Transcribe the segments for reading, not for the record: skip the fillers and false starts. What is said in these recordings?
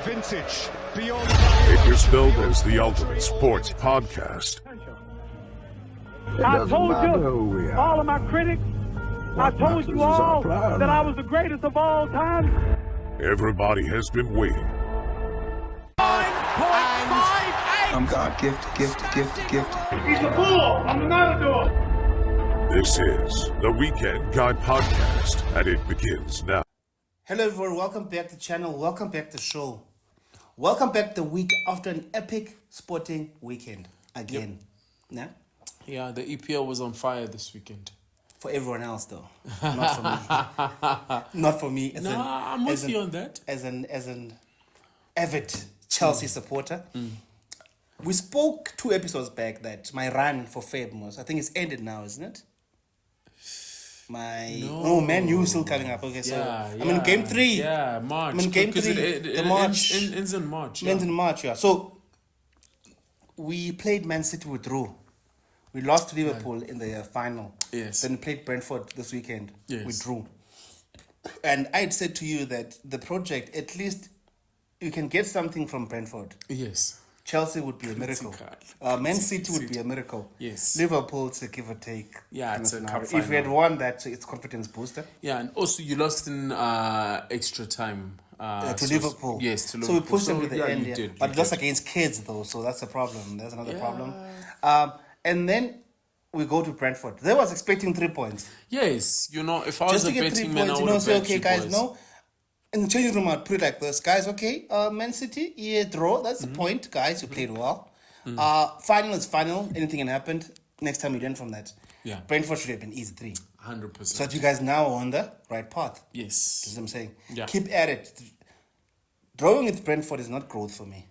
Vintage, beyond It was billed as the ultimate sports podcast. I told you, all of my critics, I told you all that I was the greatest of all time. Everybody has been waiting. 9.58! I'm God gifted. He's a fool! I'm the matador! This is the Weekend Guy Podcast, and it begins now. Hello everyone, welcome back to the channel, welcome back to the show. Welcome back the week after an epic sporting weekend again. Yep. Yeah, the EPL was on fire this weekend. For everyone else though, not for me. Not for me. I'm with you on that. As an avid Chelsea supporter. We spoke 2 episodes back that my run for Feb was, I think it's ended now, isn't it? Man, you still coming up. Okay, so I'm in game 3. Yeah, March. I'm in game 3. It March ends in March. Ends in March, yeah. So we played Man City, we drew. We lost to Liverpool in the final. Yes. Then we played Brantford this weekend. Yes. We drew. And I had said to you that the project, at least you can get something from Brantford. Yes. Chelsea would be a miracle. Man City would be a miracle. Yes. Liverpool, it's a give or take. Yeah, it's a cup If we had final. won that, it's confidence booster. Yeah, and also you lost in extra time. To Liverpool. Yes, to So Liverpool. we pushed them to the end. You Yeah. did, But you just did. against kids, though, so that's a problem. That's another Yeah. problem. And then we go to Brentford. They was expecting 3 points. Yes, if I was Just a to get 3 betting man, I points, would have say, bet okay, you guys, boys. no. In the changing room, I'd put it like this. Guys, okay, Man City, draw. That's the point. Guys, you played well. Final is final. Anything can happen. Next time we learn from that. Yeah. Brentford should have been easy 3. 100%. So that you guys now are on the right path. Yes. That's what I'm saying. Yeah. Keep at it. Drawing with Brentford is not growth for me.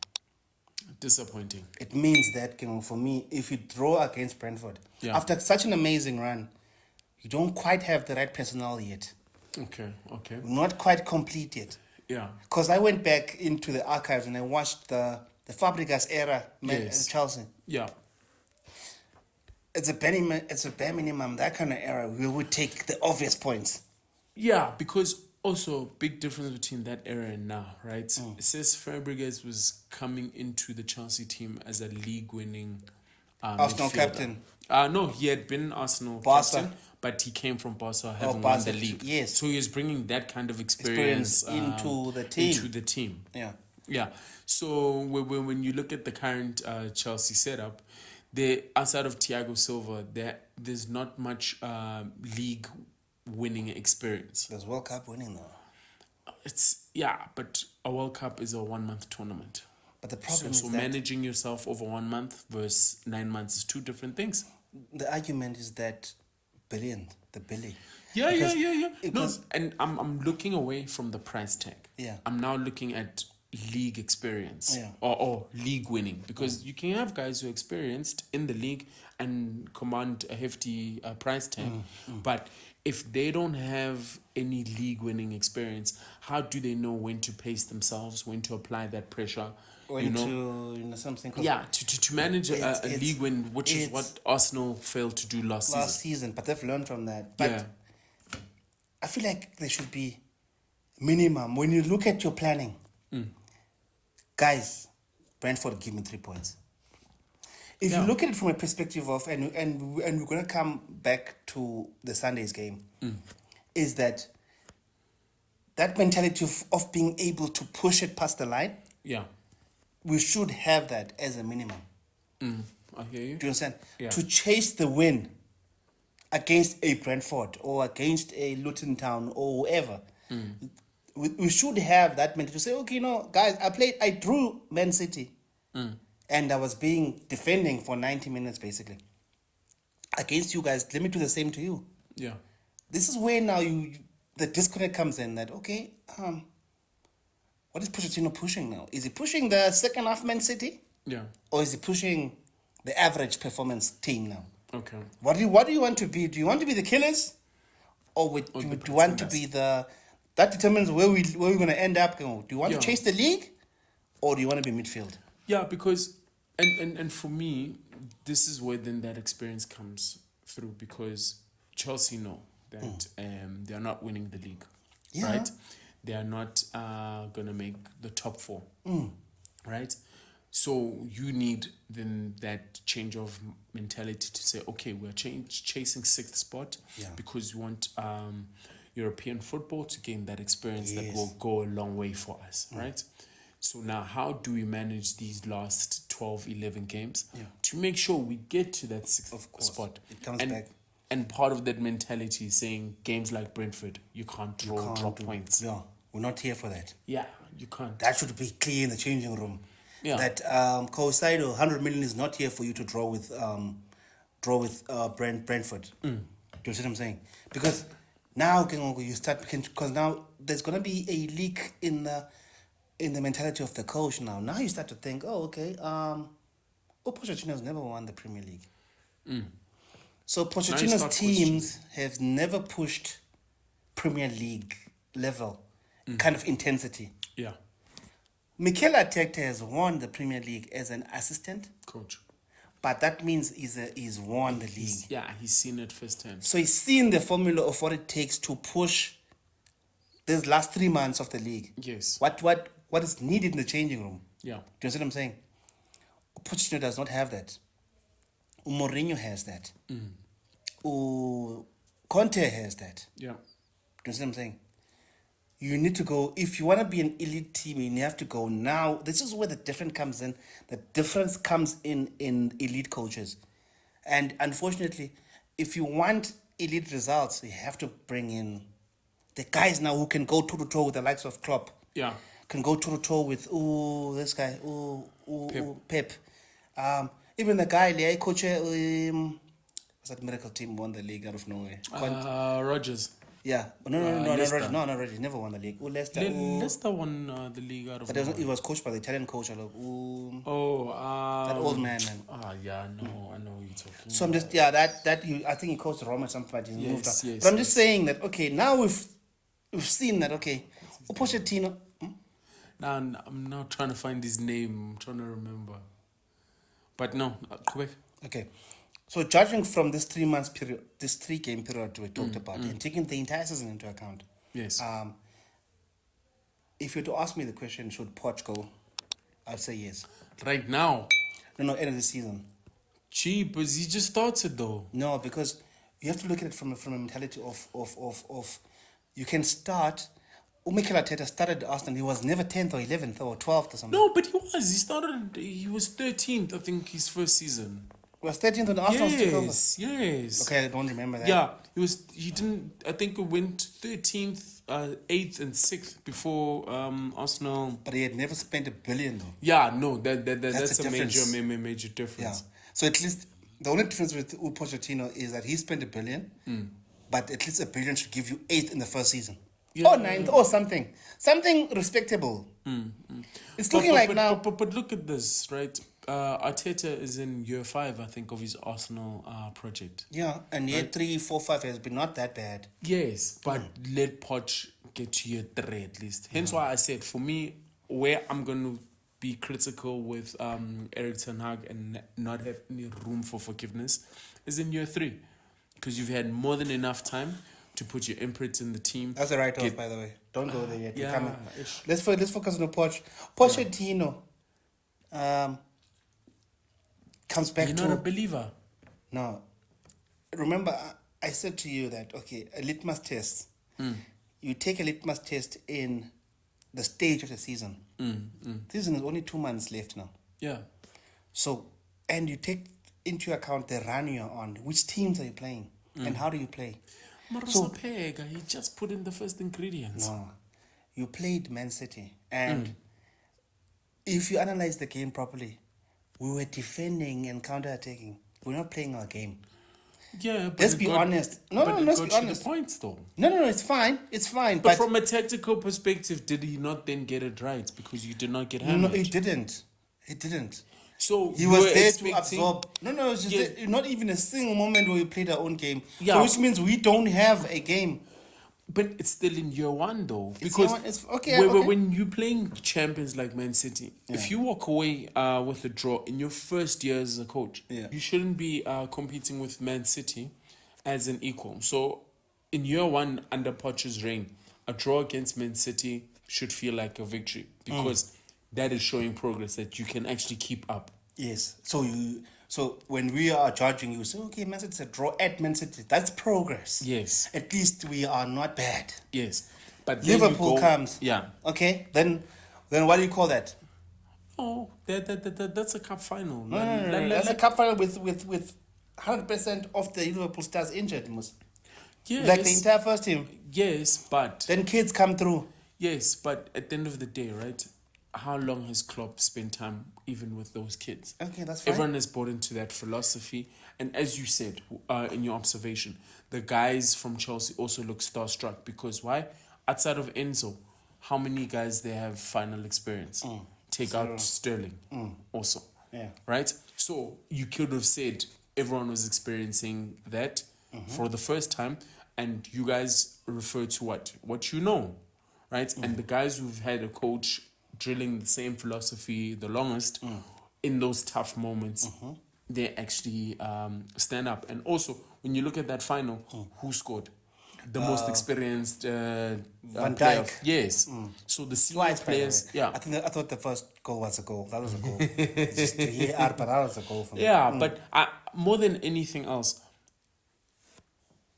Disappointing. It means that, for me, if you draw against Brentford, after such an amazing run, you don't quite have the right personnel yet. Okay. Not quite complete yet. Yeah. Because I went back into the archives and I watched the Fabregas era Yes. Chelsea. Yeah. It's a bare minimum, that kind of era, we would take the obvious points. Yeah, because also big difference between that era and now, right? It says Fabregas was coming into the Chelsea team as a league-winning Arsenal midfielder. captain. No, he had been Arsenal Barca. captain, but he came from Barca having won Barca, the league. yes. So he was bringing that kind of experience into the team. Yeah. Yeah. Yeah. So when you look at the current Chelsea setup, outside of Thiago Silva, there's not much league winning experience. There's World Cup winning though. But a World Cup is a 1-month tournament. But the problem So is that managing yourself over 1 month versus 9 months is 2 different things. the argument is that the Billy. Yeah. No, because- and I'm looking away from the price tag. Yeah. I'm now looking at league experience Yeah. or league winning, because you can have guys who are experienced in the league and command a hefty price tag, but if they don't have any league winning experience, how do they know when to pace themselves, when to apply that pressure? Something. To manage a It's- league win, which is it's- what Arsenal failed to do last season. But they've learned from that. But Yeah. I feel like there should be minimum. When you look at your planning, guys, Brentford give me 3 points. If you look at it from a perspective of, and we're going to come back to the Sunday's game, is that mentality of being able to push it past the line, Yeah. we should have that as a minimum. I hear you. Do you understand? Yeah. To chase the win against a Brentford or against a Luton Town or whoever, we should have that mentality to say, okay, guys, I drew Man City and I was defending for 90 minutes basically. Against you guys, let me do the same to you. Yeah. This is where now the disconnect comes in that, okay, what is Pochettino pushing now? Is he pushing the second half Man City? Yeah. Or is he pushing the average performance team now? Okay. What do you want to be? Do you want to be the killers? Or do you want to be that determines where we're going to end up? Do you want to chase the league? Or do you want to be midfield? Yeah, because and for me, this is where then that experience comes through, because Chelsea know that they're not winning the league. Yeah. Right? they are not going to make the top 4. Right? So you need then that change of mentality to say, okay, we're chasing 6th spot because we want European football to gain that experience that will go a long way for us, right? So now how do we manage these last 12, 11 games to make sure we get to that 6th spot? It comes back. And part of that mentality is saying games like Brentford, you can't drop points. Yeah, we're not here for that. Yeah, you can't. That should be clear in the changing room. Yeah. That Coincido 100 million is not here for you to draw with Brantford. Do you see what I'm saying? Because now you start, because now there's gonna be a leak in the mentality of the coach now. Now you start to think, Pochettino has never won the Premier League. So Pochettino's teams have never pushed Premier League level kind of intensity. Yeah. Mikel Arteta has won the Premier League as an assistant Coach. but that means he's won the league. He's seen it firsthand. So he's seen the formula of what it takes to push these last 3 months of the league. Yes. What is needed in the changing room. Yeah. Do you see what I'm saying? Pochettino does not have that. Mourinho has that. Conte has that. Yeah. Do you see what I'm saying? You need to go, if you want to be an elite team, you have to go now. This is where the difference comes in. The difference comes in elite coaches. And unfortunately, if you want elite results, you have to bring in the guys now who can go toe-to-toe with the likes of Klopp. Yeah. Can go toe-to-toe with, this guy, Pep. Even the guy, the coach, what's that miracle team won the league out of nowhere? Rodgers. Yeah, no, not Rodgers. Never won the league. Leicester. Leicester won the league out of But nowhere. it was coached by the Italian coach. That old man. I know what you're talking. So I'm just I think he coached Roma at some point. He moved on. Yes, but I'm just saying that now we've seen that Pochettino. Now I'm now trying to find his name. I'm trying to remember. But no, quick. Okay. So judging from this 3 months period, this 3 game period we talked about, and taking the entire season into account, yes. If you were to ask me the question, should Poch go? I'd say yes. Right now? No, end of the season. Gee, but he just started though. No, because you have to look at it from a mentality of you can start. Mikel Arteta started Arsenal. He was never 10th or 11th or 12th or something. No, but he was 13th, I think, his first season. He was 13th on the Arsenal. Yes. Okay, I don't remember that. Yeah, he didn't. I think it went 13th, 8th, and 6th before Arsenal. But he had never spent $1 billion though. Yeah, no, that's a major difference. Yeah. So at least the only difference with Pochettino is that he spent $1 billion, but at least $1 billion should give you 8th in the first season. Yeah. Or 9th or something respectable. It's looking now. But look at this, right? Arteta is in year 5, I think, of his Arsenal project. Yeah, and year 3, 4, 5 has been not that bad. Yes, but let Poch get to year 3 at least. Hence why I said, for me, where I'm going to be critical with Erik ten Hag and not have any room for forgiveness is in year 3. Because you've had more than enough time to put your imprint in the team. That's a write-off, by the way. Don't go there yet. Yeah. Let's focus on Poch. Pochettino comes back to... You're not a believer. No. Remember, I said to you that, a litmus test. You take a litmus test in the stage of the season. Season is only 2 months left now. Yeah. So, and you take into account the run you're on. Which teams are you playing? And how do you play? Pega, he just put in the first ingredients. No. You played Man City. And if you analyze the game properly, we were defending and counter-attacking. We're not playing our game. Yeah, but let's be honest. Let's be honest. The points, though. No, it's fine. It's fine. But from a tactical perspective, did he not then get it right? Because you did not get hammered. No, he didn't. So he was there to absorb. No, it's just not even a single moment where we played our own game. Yeah. So which means we don't have a game. But it's still in year 1 though. Because when you're playing champions like Man City, if you walk away with a draw in your first year as a coach, you shouldn't be competing with Man City as an equal. So in year 1 under Poch's reign, a draw against Man City should feel like a victory because that is showing progress that you can actually keep up. Yes. So when we are judging, you say, okay, Man City's a draw at Man City. That's progress. Yes. At least we are not bad. Yes. But then Liverpool comes. Yeah. Okay. Then what do you call that? Oh, that's a cup final. No, that's a cup final with 100% of the Liverpool stars injured, Yes. like the entire first team. Yes, but Then kids come through. yes, but at the end of the day, right? How long has Klopp spent time even with those kids? Okay, that's fine. Everyone has bought into that philosophy, and as you said in your observation, the guys from Chelsea also look starstruck because why? Outside of Enzo, how many guys they have final experience? Take out Sterling, also. Yeah. Right? So you could have said everyone was experiencing that for the first time, and you guys refer to what you know, right? And the guys who've had a coach drilling the same philosophy the longest in those tough moments, they actually stand up. And also, when you look at that final, who scored? The most experienced Van player. Dijk. Yes. So the senior Twice, by the players. way. Yeah. I thought the first goal was a goal. That was a goal. Just to hear but that was a goal for me. Yeah, but more than anything else,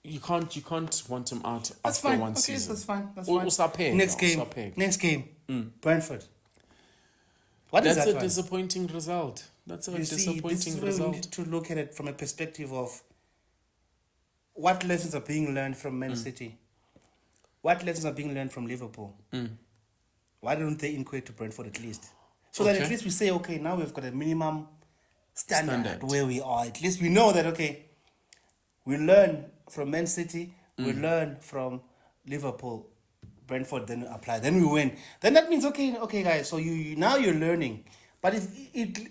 you can't want him out That's after fine. one Okay, season. that's fine. That's Or fine. Sapeg, Next no, game. Sapeg. Next game. Brantford. What is That's that a one? disappointing result. That's a You see, this disappointing is where we need result. to look at it from a perspective of what lessons are being learned from Man City. What lessons are being learned from Liverpool? Why don't they equate to Brentford at least? So that at Okay. least we say, okay, now we've got a minimum standard Standard. where we are. At least we know that, okay, we learn from Man City, we learn from Liverpool, Brentford, then we apply, then we win. Then that means, okay, guys, so you now you're learning. But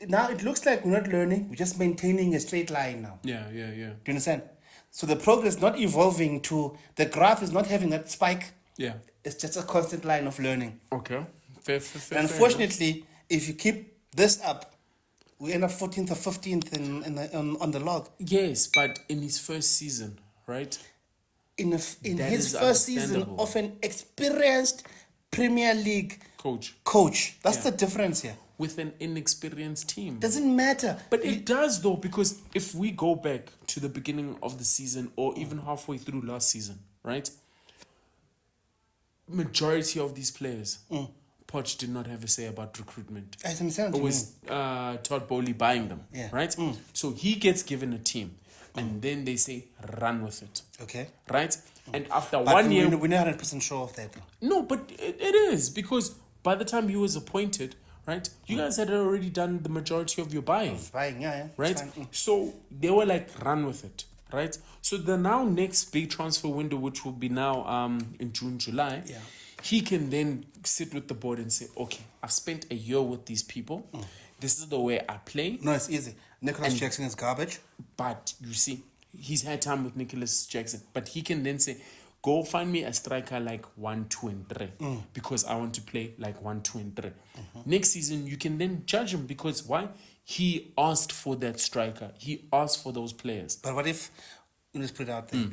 now it looks like we're not learning, we're just maintaining a straight line now. Yeah. Do you understand? So the progress not evolving to, the graph is not having that spike. Yeah. It's just a constant line of learning. Okay. Fair And unfortunately, if you keep this up, we end up 14th or 15th on the log. Yes, but in his first season, right? In That his is first season understandable. of an experienced Premier League Coach. That's the difference here. With an inexperienced team. Doesn't matter. But it does though, because if we go back to the beginning of the season or even halfway through last season, right? Majority of these players, Poch did not have a say about recruitment. I understand what It you was Todd Bowley buying them, Yeah. right? So he gets given a team, and then they say, run with it, Okay. right? And after But 1 year... we're not 100% sure of that. No, but it is, because by the time he was appointed, right, you guys had already done the majority of your buying. Buying, yeah. Right? It's fine. So they were like, run with it, right? So the now next big transfer window, which will be now in June, July, Yeah. he can then sit with the board and say, okay, I've spent a year with these people. This is the way I play. No, it's easy. Nicholas Jackson is garbage. But you see, he's had time with Nicholas Jackson. But he can then say, go find me a striker like 1, 2, and 3 because I want to play like 1, 2, and 3. Next season, you can then judge him because why? He asked for that striker. He asked for those players. But what if, let's put it out there,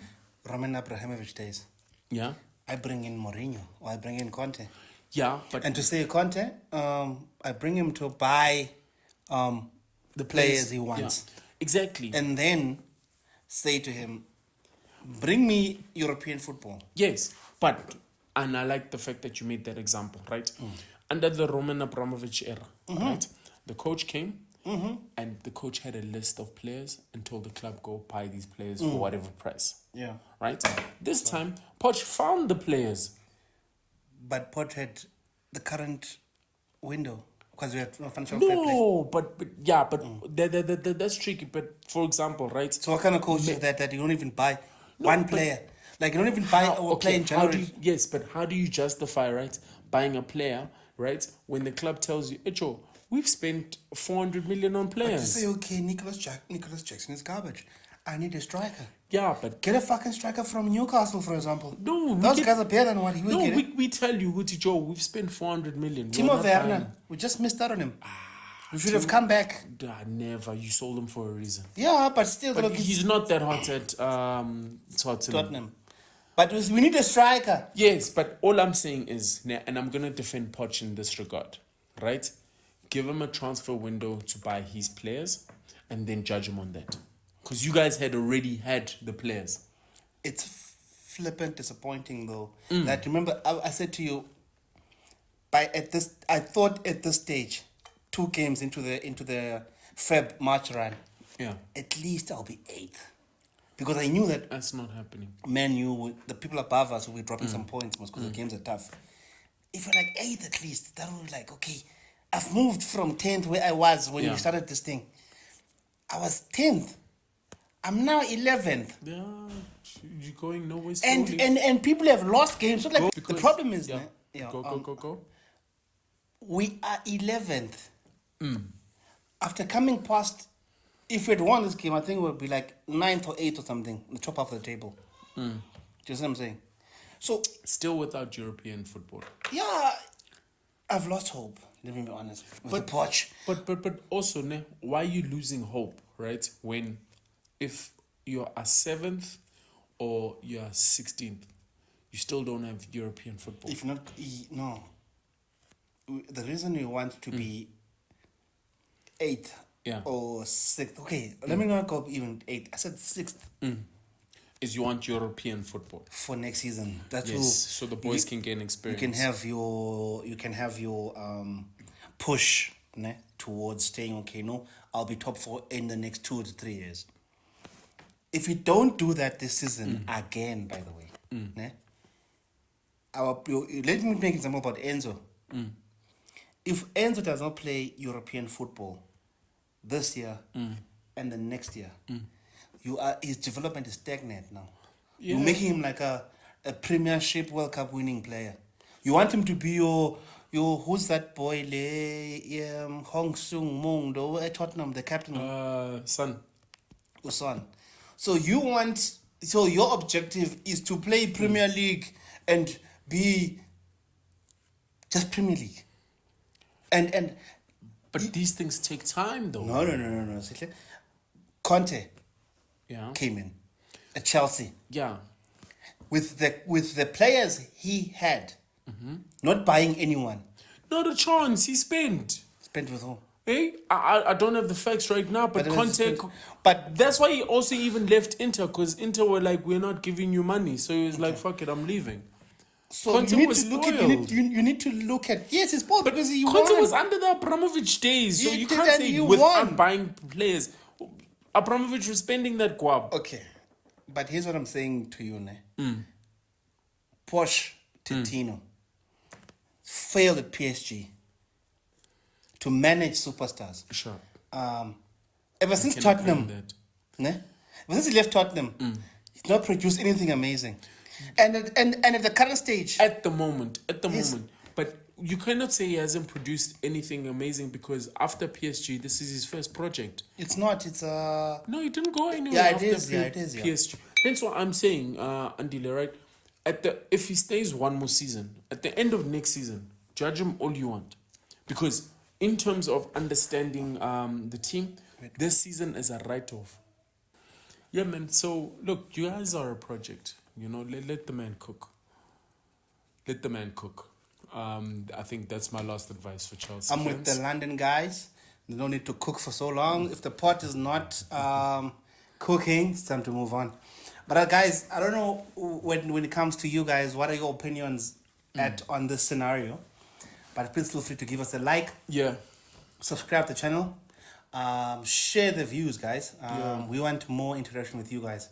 Roman Abramovich days, Yeah? I bring in Mourinho or I bring in Conte. Yeah, but... And to say Conte, I bring him to buy the players he wants. Yeah, exactly. And then say to him, bring me European football. Yes, but... And I like the fact that you made that example, right? Under the Roman Abramovich era, right? The coach came, and the coach had a list of players and told the club, go buy these players for whatever price. Yeah. Right? This time, Poch found the players. But Poch had the current window because we had financial fair play. No, but that's tricky. But for example, right? So what kind of coach is that you don't even buy one player? Like you don't even buy a player in January. Yes, but how do you justify, right, buying a player, right, when the club tells you, Echo, we've spent 400 million on But to players. say, okay, Nicholas Jackson is garbage. I need a striker. Yeah, but Get a fucking striker from Newcastle, for example. No, Those guys are better than what he will no, get. we tell you, Guti Joe, we've spent 400 million. We're Timo not Werner, buying. we just missed out on him. We should have come back. Never. You sold him for a reason. Yeah, but still, But look, he's not that hot at Tottenham. Tottenham. But we need a striker. Yes, but all I'm saying is, and I'm going to defend Poch in this regard, right? Give him a transfer window to buy his players and then judge him on that. Because you guys had already had the players. It's flippant disappointing though. That remember I said to you, I thought at this stage, 2 games into the March run, Yeah. at least I'll be 8th. Because I knew that That's not happening. Man U, the people above us will be dropping some points because the games are tough. If you're like 8th at least, that would be like, okay, I've moved from 10th where I was when we started this thing. I was 10th. I'm now 11th. Yeah, you're going nowhere And slowly. and people have lost games. So like the problem is, Go. we are 11th. After coming past, if we had won this game, I think it would be like 9th or 8th or something, the top half of the table. Do you see what I'm saying? So, Still without European football. yeah, I've lost hope, let me be honest. With the Poch. But also, why are you losing hope, right? When if you are 7th or you are 16th, you still don't have European football. If not, no. The reason we want to be 8th or 6th, okay, let me not go even 8th. I said 6th. Is you want European football For next season. That's yes, so the boys can gain experience. You can have your push towards saying, okay, no, I'll be top 4 in the next 2 to 3 years. If we don't do that this season again, by the way, let me make an example about Enzo. If Enzo does not play European football this year and the next year, his development is stagnant now. Yeah. You're making him like a Premiership World Cup winning player. You want him to be your who's that boy? Hong Sung Mung at Tottenham, the captain. Son. So your objective is to play Premier League and be just Premier League. But these things take time, though. No. Sihle. Conte came in at Chelsea. Yeah. With the players he had, not buying anyone. Not a chance. He spent. Spent with whom? Hey, I don't have the facts right now, but Conte. But that's why he also even left Inter, because Inter were like, we're not giving you money. So he was like, fuck it, I'm leaving. so Conte you need was to look spoiled. at you need to look at yes, it's both because he Conte won. was under the Abramovich days, so He you did, can't and say he without won. buying players. Abramovich was spending that guap. Okay, but here's what I'm saying to you, Poch Tino failed at PSG to manage superstars. Sure. Ever since can Tottenham, agree with that. ever since he left Tottenham, he's not produced anything amazing. And at the current stage, At the moment. Yes. But you cannot say he hasn't produced anything amazing, because after PSG, this is his first project. it's not. It's No, he didn't go anywhere Yeah, it after is, yeah, it is, yeah. PSG. That's what I'm saying, Andile, right? If he stays one more season, at the end of next season, judge him all you want. Because in terms of understanding the team, this season is a write-off. Yeah, man. So, look, you guys are a project. Let the man cook. Let the man cook. I think that's my last advice for Chelsea I'm with fans. the London guys. They don't need to cook for so long. If the pot is not cooking, it's time to move on. But guys, I don't know when it comes to you guys, what are your opinions on this scenario? But please feel free to give us a like, Yeah. subscribe to the channel, share the views, guys. We want more interaction with you guys.